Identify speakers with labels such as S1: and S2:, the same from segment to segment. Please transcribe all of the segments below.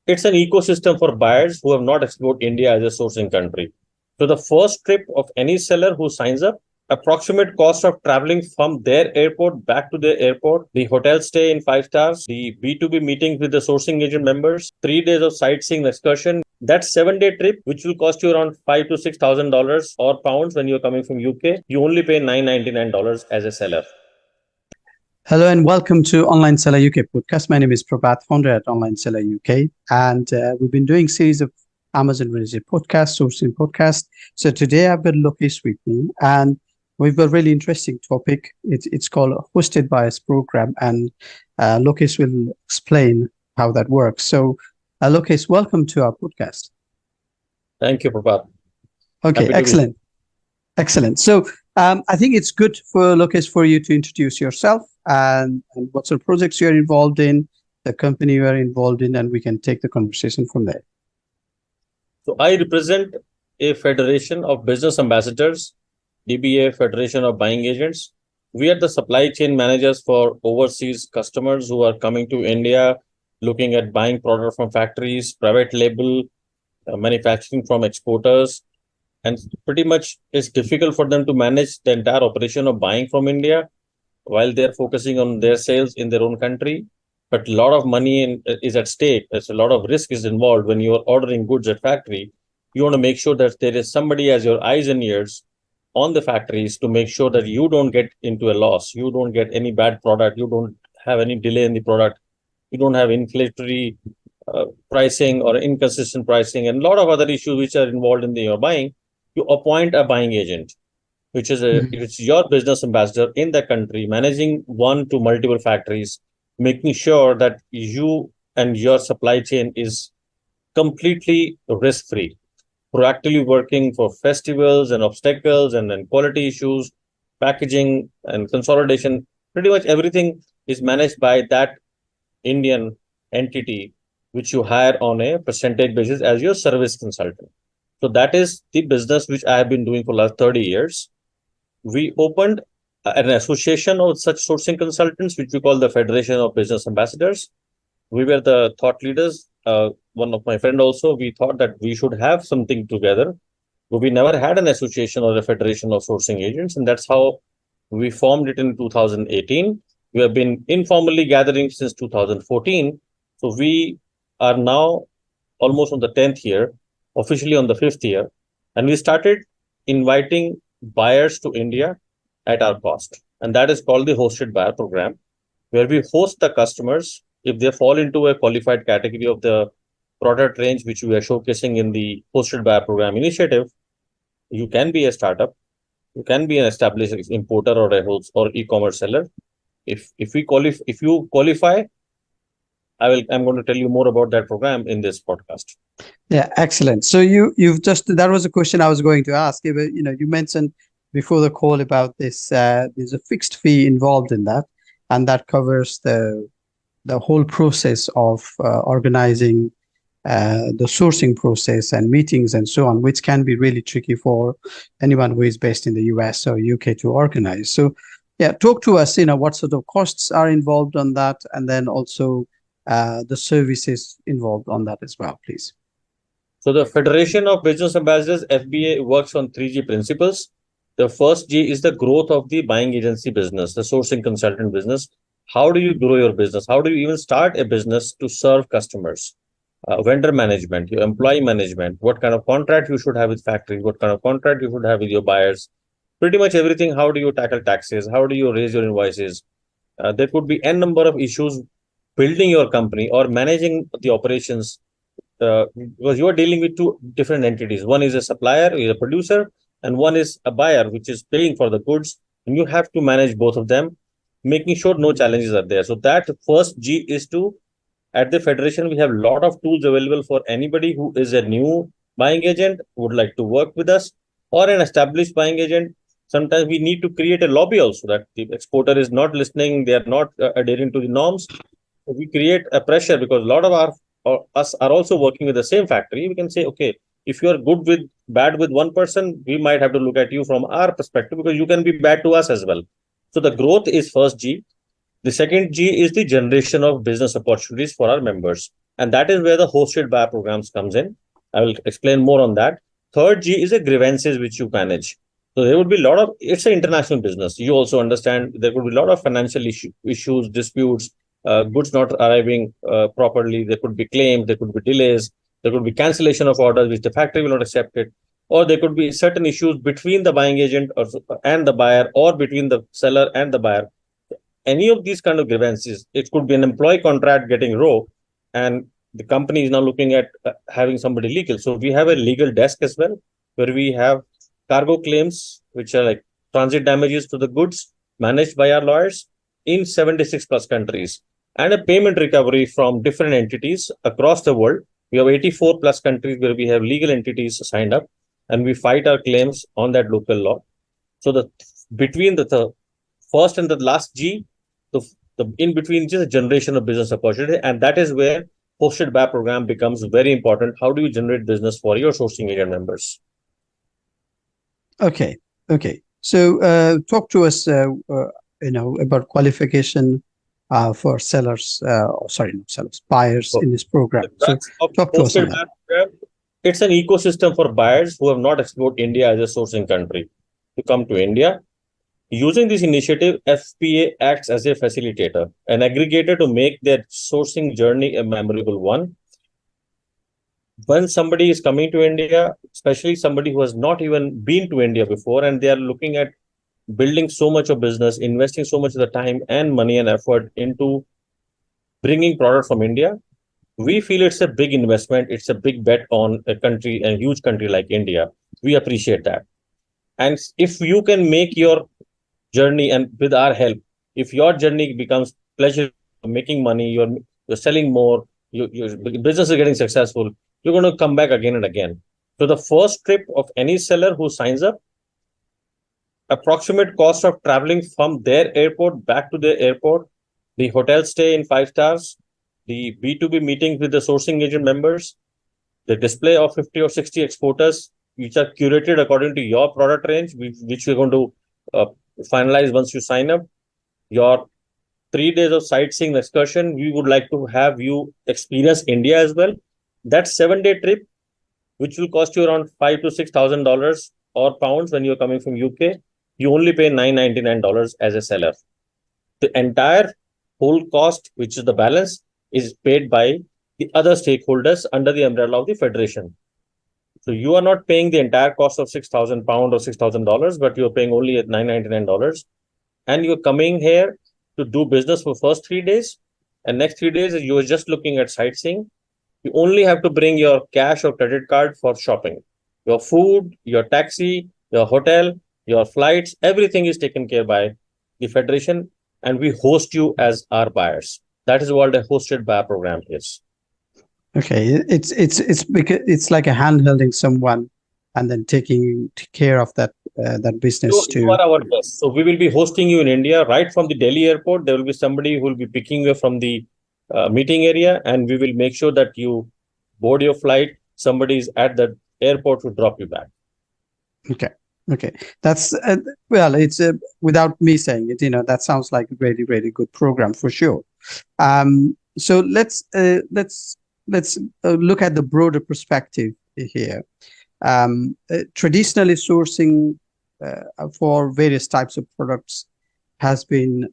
S1: It's an ecosystem for buyers who have not explored India as a sourcing country. So the first trip of any seller who signs up, approximate cost of traveling from their airport back to their airport, the hotel stay in 5 stars, the B2B meetings with the sourcing agent members, 3 days of sightseeing excursion. That 7 day trip, which will cost you around $5,000 to $6,000 or pounds when you're coming from UK, you only pay $999 as a seller.
S2: Hello and welcome to Online Seller UK podcast. My name is Prabhat, founder at Online Seller UK, and we've been doing series of Amazon related podcasts, sourcing podcast. So today I've got Lokesh with me, and we've got a really interesting topic. It's called Hosted Buyers Program, and Lokesh will explain how that works. So Lokesh, welcome to our podcast.
S1: Thank you, Prabhat.
S2: Okay, excellent. Excellent. So I think it's good for Lokesh for you to introduce yourself and what sort of projects you're involved in, the company you are involved in, and we can take the conversation from there.
S1: So I represent a federation of business ambassadors, DBA, Federation of Buying Agents. We are the supply chain managers for overseas customers who are coming to India, looking at buying product from factories, private label, manufacturing from exporters. And pretty much it's difficult for them to manage the entire operation of buying from India while they're focusing on their sales in their own country. But a lot of money is at stake. There's a lot of risk is involved when you're ordering goods at factory. You want to make sure that there is somebody as your eyes and ears on the factories to make sure that you don't get into a loss. You don't get any bad product. You don't have any delay in the product. You don't have inflationary pricing or inconsistent pricing and a lot of other issues which are involved in your buying. You appoint a buying agent, which is it's your business ambassador in the country, managing one to multiple factories, making sure that you and your supply chain is completely risk-free, proactively working for festivals and obstacles and then quality issues, packaging and consolidation. Pretty much everything is managed by that Indian entity, which you hire on a percentage basis as your service consultant. So that is the business which I have been doing for the last 30 years. We opened an association of such sourcing consultants, which we call the Federation of Business Ambassadors. We were the thought leaders. One of my friends also, we thought that we should have something together. But we never had an association or a federation of sourcing agents. And that's how we formed it in 2018. We have been informally gathering since 2014. So we are now almost on the 10th year, officially on the 5th year. And we started inviting buyers to India at our cost. And that is called the Hosted Buyer Program, where we host the customers if they fall into a qualified category of the product range, which we are showcasing in the Hosted Buyer Program initiative. You can be a startup. You can be an established importer or or e-commerce seller. If you qualify, I'm going to tell you more about that program in this podcast.
S2: Yeah, excellent. So that was a question I was going to ask. You mentioned before the call about this. There's a fixed fee involved in that, and that covers the whole process of organizing the sourcing process and meetings and so on, which can be really tricky for anyone who is based in the US or UK to organize. So, yeah, talk to us. What sort of costs are involved on that, and then also the services involved on that as well, please.
S1: So the Federation of Business Ambassadors, FBA, works on 3G principles. The first G is the growth of the buying agency business, the sourcing consultant business. How do you grow your business? How do you even start a business to serve customers? Vendor management, your employee management, what kind of contract you should have with factories, what kind of contract you should have with your buyers, pretty much everything. How do you tackle taxes? How do you raise your invoices? There could be n number of issues building your company or managing the operations because you are dealing with two different entities. One is a supplier, is a producer, and one is a buyer, which is paying for the goods. And you have to manage both of them, making sure no challenges are there. So that first G is at the Federation, we have a lot of tools available for anybody who is a new buying agent, would like to work with us, or an established buying agent. Sometimes we need to create a lobby also that the exporter is not listening, they are not adhering to the norms. So we create a pressure because a lot of us are also working with the same factory. We can say, okay, if you are bad with one person, we might have to look at you from our perspective because you can be bad to us as well. So the growth is first G. The second G is the generation of business opportunities for our members. And that is where the hosted buyer programs comes in. I will explain more on that. Third G is a grievances which you manage. So there would be a lot of, it's an international business. You also understand there could be a lot of financial issues, disputes, goods not arriving properly. There could be claims, there could be delays, there could be cancellation of orders which the factory will not accept it, or there could be certain issues between the buying agent and the buyer, or between the seller and the buyer. Any of these kind of grievances, it could be an employee contract getting raw, and the company is now looking at having somebody legal. So we have a legal desk as well, where we have cargo claims, which are like transit damages to the goods managed by our lawyers in 76 plus countries, and a payment recovery from different entities across the world. We have 84 plus countries where we have legal entities signed up, and we fight our claims on that local law. So the between the first and the last G, the in between is a generation of business opportunity, and that is where hosted buy program becomes very important. How do you generate business for your sourcing agent members?
S2: Okay, okay. So talk to us, about qualification for sellers. Sorry, not sellers, buyers
S1: So
S2: in this program.
S1: the
S2: So
S1: crux of
S2: talk to us on
S1: hosted
S2: that.
S1: buy program, it's an ecosystem for buyers who have not explored India as a sourcing country to come to India. Using this initiative, FPA acts as a facilitator, an aggregator to make their sourcing journey a memorable one. When somebody is coming to India, especially somebody who has not even been to India before, and they are looking at building so much of business, investing so much of the time and money and effort into bringing product from India, we feel it's a big investment. It's a big bet on a country, a huge country like India. We appreciate that. And if you can make your journey, and with our help, if your journey becomes pleasure, making money, you're selling more, your business is getting successful, you're going to come back again and again. So the first trip of any seller who signs up, approximate cost of traveling from their airport back to their airport, the hotel stay in 5 stars, the B2B meetings with the sourcing agent members, the display of 50 or 60 exporters, which are curated according to your product range, which we're going to uh, finalize once you sign up. Your 3 days of sightseeing excursion, we would like to have you experience India as well. That 7 day trip, which will cost you around $5,000 to $6,000 or pounds when you're coming from UK, you only pay $999 as a seller. The entire whole cost, which is the balance, is paid by the other stakeholders under the umbrella of the federation. So you are not paying the entire cost of £6,000 or $6,000, but you're paying only at $999, and you're coming here to do business for first 3 days, and next 3 days you're just looking at sightseeing. You only have to bring your cash or credit card for shopping. Your food, your taxi, your hotel, your flights, everything is taken care by the federation, and we host you as our buyers. That is what a hosted buyer program is.
S2: Okay, it's because it's like a hand holding someone and then taking care of that business
S1: You
S2: too.
S1: are our guest. So we will be hosting you in India right from the Delhi airport. There will be somebody who will be picking you from the meeting area, and we will make sure that you board your flight. Somebody is at the airport to drop you back.
S2: Okay, okay, that's well, it's without me saying it, that sounds like a really, really good program for sure. So let's look at the broader perspective here. Traditionally, sourcing for various types of products has been,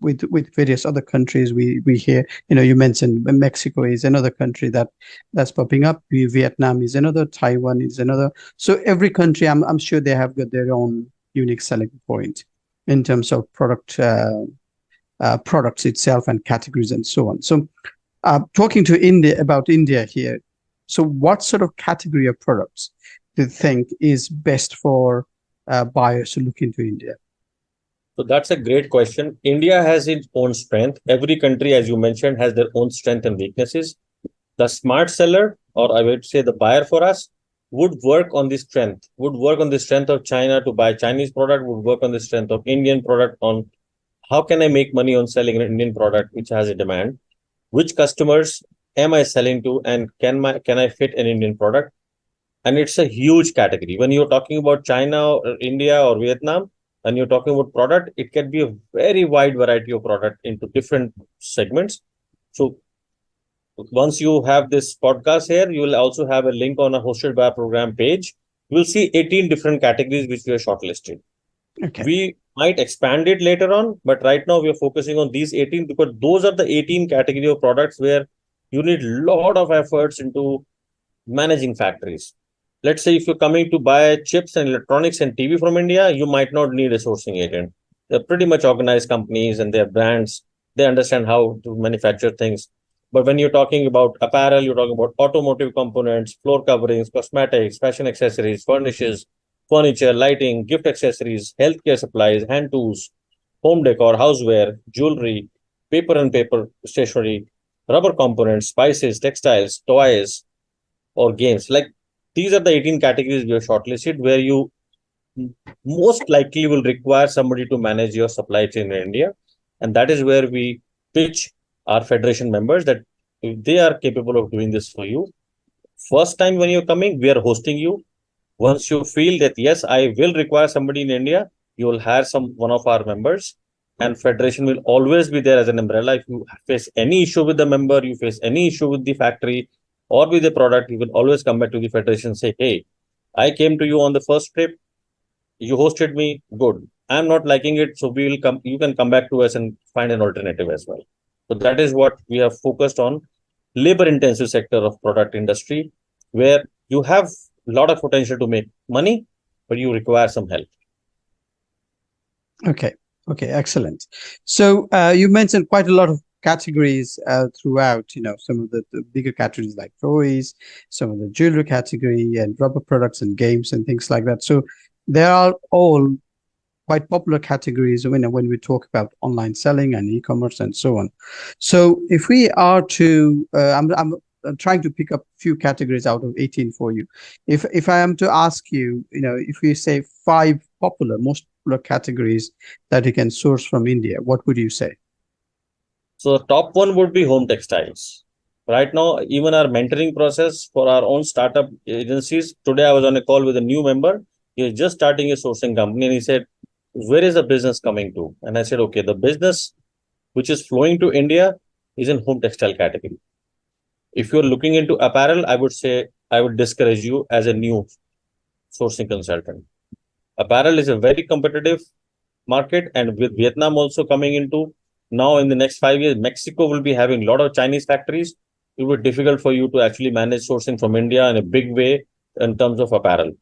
S2: with various other countries. We hear, you mentioned Mexico is another country that's popping up. Vietnam is another. Taiwan is another. So every country, I'm sure they have got their own unique selling point in terms of products itself and categories and so on. So, talking to India about India here. So, what sort of category of products do you think is best for buyers to look into India?
S1: So that's a great question. India has its own strength. Every country, as you mentioned, has their own strength and weaknesses. The smart seller, or I would say the buyer for us, would work on the strength, would work on the strength of China to buy Chinese product, would work on the strength of Indian product, on how can I make money on selling an Indian product which has a demand, which customers am I selling to, and can I fit an Indian product? And it's a huge category. When you're talking about China or India or Vietnam, and you're talking about product, it can be a very wide variety of product into different segments. So once you have this podcast here, you will also have a link on a hosted by a program page. You will see 18 different categories which we have shortlisted.
S2: Okay.
S1: We might expand it later on, but right now we are focusing on these 18 because those are the 18 category of products where you need a lot of efforts into managing factories. Let's say if you're coming to buy chips and electronics and TV from India, you might not need a sourcing agent. They're pretty much organized companies and their brands. They understand how to manufacture things. But when you're talking about apparel, you're talking about automotive components, floor coverings, cosmetics, fashion accessories, furniture, lighting, gift accessories, healthcare supplies, hand tools, home decor, houseware, jewelry, paper stationery, rubber components, spices, textiles, toys, or games. Like these are the 18 categories we have shortlisted where you most likely will require somebody to manage your supply chain in India. And that is where we pitch our federation members that if they are capable of doing this for you, first time when you're coming, we are hosting you. Once you feel that, yes, I will require somebody in India, you will hire one of our members and federation will always be there as an umbrella. If you face any issue with the member, you face any issue with the factory or with the product, you will always come back to the federation and say, hey, I came to you on the first trip, you hosted me, good. I'm not liking it, so we will come. You can come back to us and find an alternative as well. So that is what we have focused on: labor-intensive sector of product industry, where you have a lot of potential to make money, but you require some help.
S2: Okay. Okay. Excellent. So you mentioned quite a lot of categories throughout. Some of the bigger categories like toys, some of the jewelry category, and rubber products and games and things like that. So they are all quite popular categories when we talk about online selling and e-commerce and so on. So if we are to, I'm trying to pick up a few categories out of 18 for you. If I am to ask you, if we say five most popular categories that you can source from India, what would you say?
S1: So the top one would be home textiles. Right now, even our mentoring process for our own startup agencies. Today, I was on a call with a new member. He was just starting a sourcing company, and he said, "Where is the business coming to?" And I said, "Okay, the business which is flowing to India is in home textile category. If you're looking into apparel, I would say I would discourage you as a new sourcing consultant. Apparel is a very competitive market, and with Vietnam also coming into now in the next 5 years, Mexico will be having a lot of Chinese factories. It will be difficult for you to actually manage sourcing from India in a big way in terms of apparel.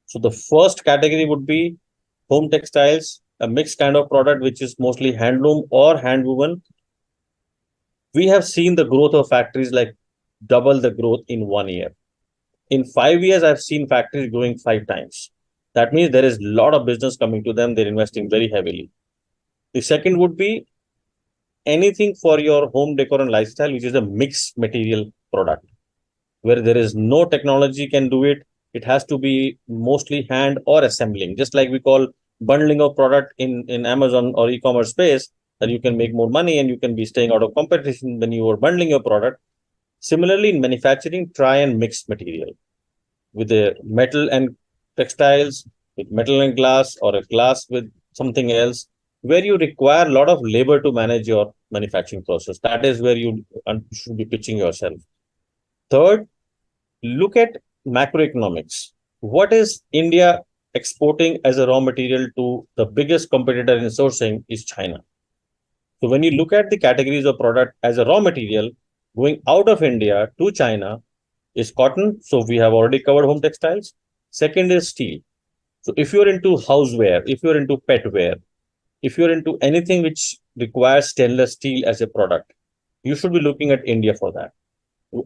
S1: So the first category would be home textiles, a mixed kind of product which is mostly handloom or hand woven. We have seen the growth of factories like double the growth in 1 year. In 5 years, I've seen factories growing 5 times. That means there is a lot of business coming to them. They're investing very heavily. The second would be anything for your home decor and lifestyle, which is a mixed material product where there is no technology can do it. It has to be mostly hand or assembling, just like we call bundling of product in Amazon or e-commerce space, that you can make more money and you can be staying out of competition when you are bundling your product. Similarly, in manufacturing, try and mix material with the metal and textiles, with metal and glass, or a glass with something else, where you require a lot of labor to manage your manufacturing process. That is where you should be pitching yourself. Third, look at macroeconomics. What is India exporting as a raw material to the biggest competitor in sourcing is China. So when you look at the categories of product as a raw material going out of India to China is cotton. So we have already covered home textiles. Second is steel. So if you're into houseware, if you're into petware, if you're into anything which requires stainless steel as a product, you should be looking at India for that.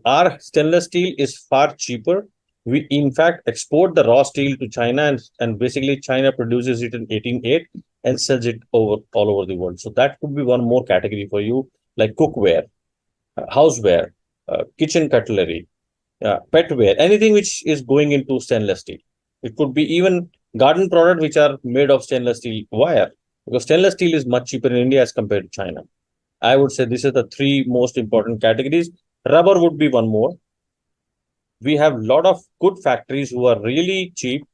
S1: Our stainless steel is far cheaper. We, in fact, export the raw steel to China, and basically China produces it in 18.8 and sells it all over the world. So that could be one more category for you, like cookware, houseware, kitchen cutlery, petware, anything which is going into stainless steel. It could be even garden product which are made of stainless steel wire, because stainless steel is much cheaper in India as compared to China. I would say this is the three most important categories. Rubber would be one more. We have a lot of good factories who are really cheap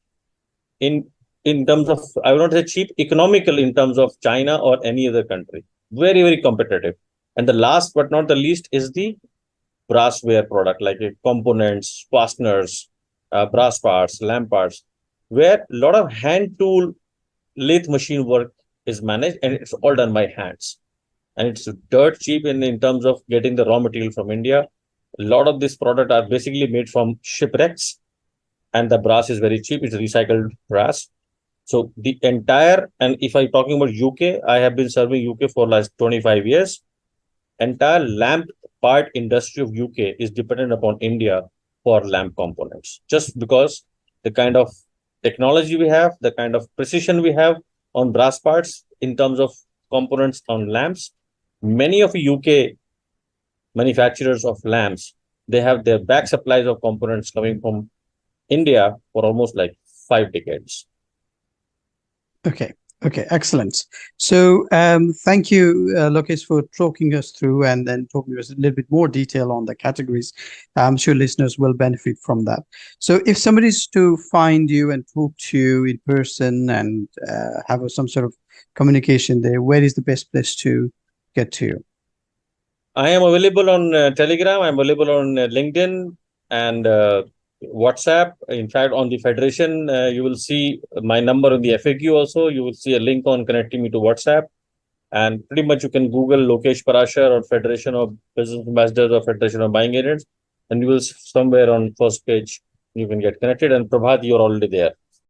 S1: in in terms of, I would not say cheap, economical in terms of China or any other country. Very, very competitive. And the last but not the least is the brassware product like components, fasteners, brass parts, lamp parts, where a lot of hand tool lathe machine work is managed and it's all done by hands. And it's dirt cheap in terms of getting the raw material from India. A lot of this product are basically made from shipwrecks, and the brass is very cheap. It's recycled brass. So the entire, and if I'm talking about UK, I have been serving UK for last 25 years. Entire lamp part industry of UK is dependent upon India for lamp components, just because the kind of technology we have, the kind of precision we have on brass parts in terms of components on lamps. Many of UK manufacturers of lamps, they have their back supplies of components coming from India for almost like 5 decades.
S2: Okay. Okay. Excellent. So, thank you, Lokesh, for talking us through and then talking us a little bit more detail on the categories. I'm sure listeners will benefit from that. So, if somebody's to find you and talk to you in person and have some sort of communication there, where is the best place to get to you?
S1: I am available on Telegram. I'm available on LinkedIn and WhatsApp. In fact, on the Federation, you will see my number in the FAQ also. You will see a link on connecting me to WhatsApp. And pretty much you can Google Lokesh Parashar or Federation of Business Ambassadors or Federation of Buying Agents, and you will somewhere on first page, you can get connected. And Prabhat, you're already there.